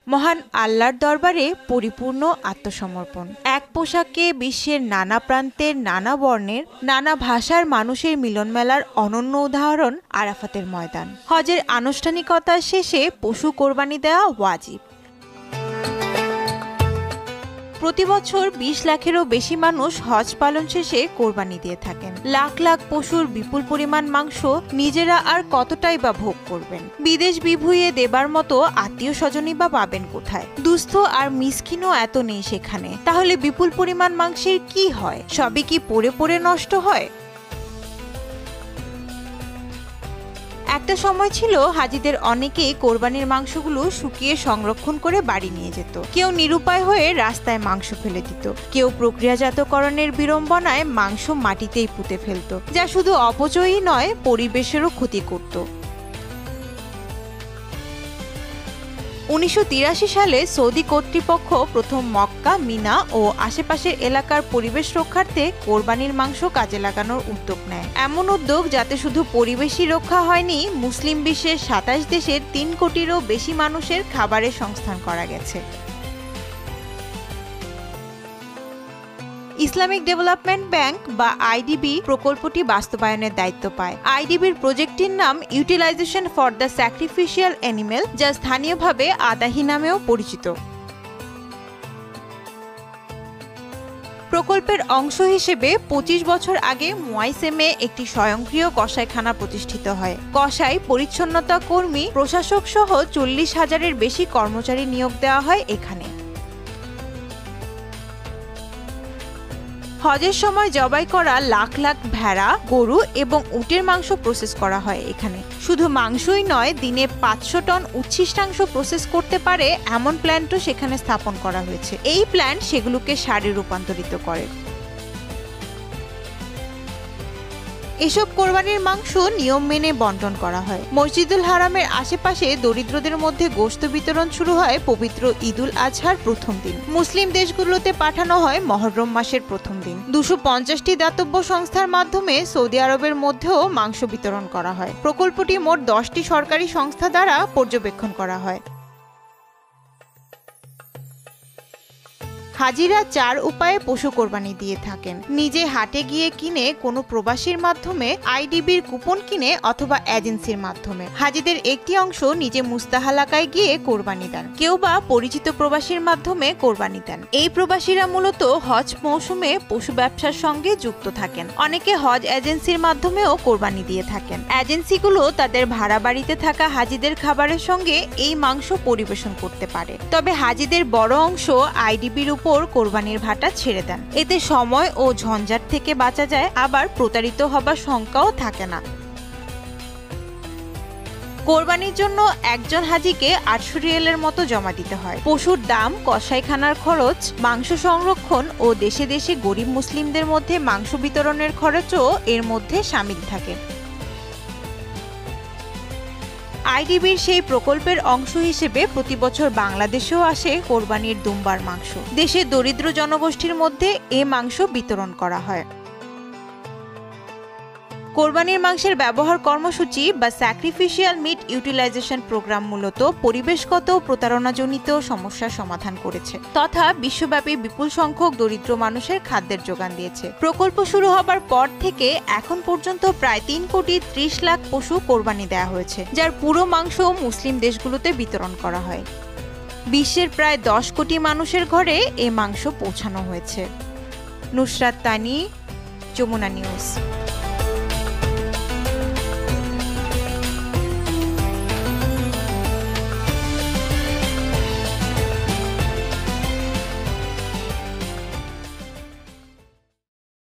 মহান আল্লাহর দরবারে পরিপূর্ণ আত্মসমর্পণ। এক পোশাকে বিশ্বের নানা প্রান্তের, নানা বর্ণের, নানা ভাষার মানুষের মিলনমেলার অনন্য উদাহরণ আরাফাতের ময়দান। হজের আনুষ্ঠানিকতা শেষে পশু কোরবানি দেওয়া ওয়াজিব। প্রতি বছর ২০ লাখেরও বেশি মানুষ হজ পালন শেষে কোরবানি দিয়ে থাকেন। লাখ লাখ পশুর বিপুল পরিমাণ মাংস নিজেরা আর কতটাই বা ভোগ করবেন? বিদেশ বিভুঁইয়ে দেবার মতো আত্মীয় স্বজনই বা পাবেন কোথায়? দুস্থ আর মিসকিনও এত নেই সেখানে। তাহলে বিপুল পরিমাণ মাংসের কি হয়? সবই কি পড়ে পড়ে নষ্ট হয়? একটা সময় ছিল হাজিদের অনেকেই কোরবানির মাংসগুলো শুকিয়ে সংরক্ষণ করে বাড়ি নিয়ে যেত। কেউ নিরুপায় হয়ে রাস্তায় মাংস ফেলে দিত, কেউ প্রক্রিয়াজাতকরণের বিড়ম্বনায় মাংস মাটিতেই পুঁতে ফেলত, যা শুধু অপচয়ই নয়, পরিবেশেরও ক্ষতি করত। ১৯৮৩ সালে সৌদি কর্তৃপক্ষ প্রথম মক্কা, মিনা ও আশেপাশের এলাকার পরিবেশ রক্ষার্থে কোরবানির মাংস কাজে লাগানোর উদ্যোগ নেয়। এমন উদ্যোগ যাতে শুধু পরিবেশই রক্ষা হয়নি, মুসলিম বিশ্বের ২৭ দেশের ৩ কোটিরও বেশি মানুষের খাবারের সংস্থান করা গেছে। ইসলামিক ডেভেলপমেন্ট ব্যাংক বা আইডিবি প্রকল্পটি বাস্তবায়নের দায়িত্ব পায়। আইডিবির প্রজেক্টটির নাম utilization for the sacrificial animal, যা স্থানীয়ভাবে আদাহি নামেও পরিচিত। প্রকল্পের অংশ হিসেবে ২৫ বছর আগে মুয়াইসেমে একটি স্বয়ংক্রিয় কসাইখানা প্রতিষ্ঠিত হয়। কসাই, পরিচ্ছন্নতা কর্মী, প্রশাসক সহ ৪০,০০০-এর বেশি কর্মচারী নিয়োগ দেওয়া হয় এখানে। হজের সময় জবাই করা লাখ লাখ ভেড়া, গরু এবং উটের মাংস প্রসেস করা হয় এখানে। শুধু মাংসই নয়, দিনে ৫০০ টন উচ্ছিষ্টাংশ প্রসেস করতে পারে এমন প্ল্যান্টও সেখানে স্থাপন করা হয়েছে। এই প্ল্যান্ট সেগুলোকে সারে রূপান্তরিত করে। এসব কোরবানির মাংস নিয়ম মেনে বন্টন করা হয়। মসজিদুল হারামের আশেপাশে দরিদ্রদের মধ্যে গোশত বিতরণ শুরু হয় পবিত্র ঈদুল আজহার প্রথম দিন। মুসলিম দেশগুলোতে পাঠানো হয় মহররম মাসের প্রথম দিন। ২৫০টি দাতব্য সংস্থার মাধ্যমে সৌদি আরবের মধ্যেও মাংস বিতরণ করা হয়। প্রকল্পটি মোট ১০টি সরকারি সংস্থা দ্বারা পর্যবেক্ষণ করা হয়। হাজিরা ৪ উপায়ে পশু কোরবানি দিয়ে থাকেন। নিজে হাটে গিয়ে কিনে, কোনো প্রবাসীর মাধ্যমে, আইডিবির কুপন কিনে অথবা এজেন্সির মাধ্যমে। হাজিদের একটি অংশ নিজে মুস্তাহালাকায় গিয়ে কোরবানি দেন, কেউ বা পরিচিত প্রবাসীর মাধ্যমে কোরবানি দেন। এই প্রবাসীরা মূলত হজ মৌসুমে পশু ব্যবসার সঙ্গে যুক্ত থাকেন। অনেকে হজ এজেন্সির মাধ্যমেও কোরবানি দিয়ে থাকেন। এজেন্সিগুলো তাদের ভাড়া বাড়িতে থাকা হাজিদের খাবারের সঙ্গে এই মাংস পরিবেশন করতে পারে। তবে হাজিদের বড় অংশ আইডিবির উপর কোরবানির ভাটা ছেড়ে দেন। এতে সময় ও ঝঞ্ঝাট থেকে বাঁচা যায়, আবার প্রতারিত হবার শঙ্কাও থাকে না। কোরবানির জন্য একজন হাজিকে ৮০০ রিয়ালের মতো জমা দিতে হয়। পশুর দাম, কসাইখানার খরচ, মাংস সংরক্ষণ ও দেশে দেশে গরিব মুসলিমদের মধ্যে মাংস বিতরণের খরচও এর মধ্যে শামিল থাকে। আইডিবির সেই প্রকল্পের অংশ হিসেবে প্রতি বছর বাংলাদেশেও আসে কোরবানির দুম্বার মাংস। দেশের দরিদ্র জনগোষ্ঠীর মধ্যে এ মাংস বিতরণ করা হয়। কোরবানির মাংসের ব্যবহার কর্মসূচি বা স্যাক্রিফিশিয়াল মিট ইউটিলাইজেশন প্রোগ্রাম মূলত পরিবেশগত প্রতারণাজনিত সমস্যার সমাধান করেছে তথা বিশ্বব্যাপী বিপুল সংখ্যক দরিদ্র মানুষের খাদ্যের যোগান দিয়েছে। প্রকল্প শুরু হবার পর থেকে এখন পর্যন্ত প্রায় ৩,৩০,০০,০০০ পশু কোরবানি দেওয়া হয়েছে, যার পুরো মাংস মুসলিম দেশগুলোতে বিতরণ করা হয়। বিশ্বের প্রায় ১০ কোটি মানুষের ঘরে এ মাংস পৌঁছানো হয়েছে। নুসরাত তানি, যমুনা নিউজ।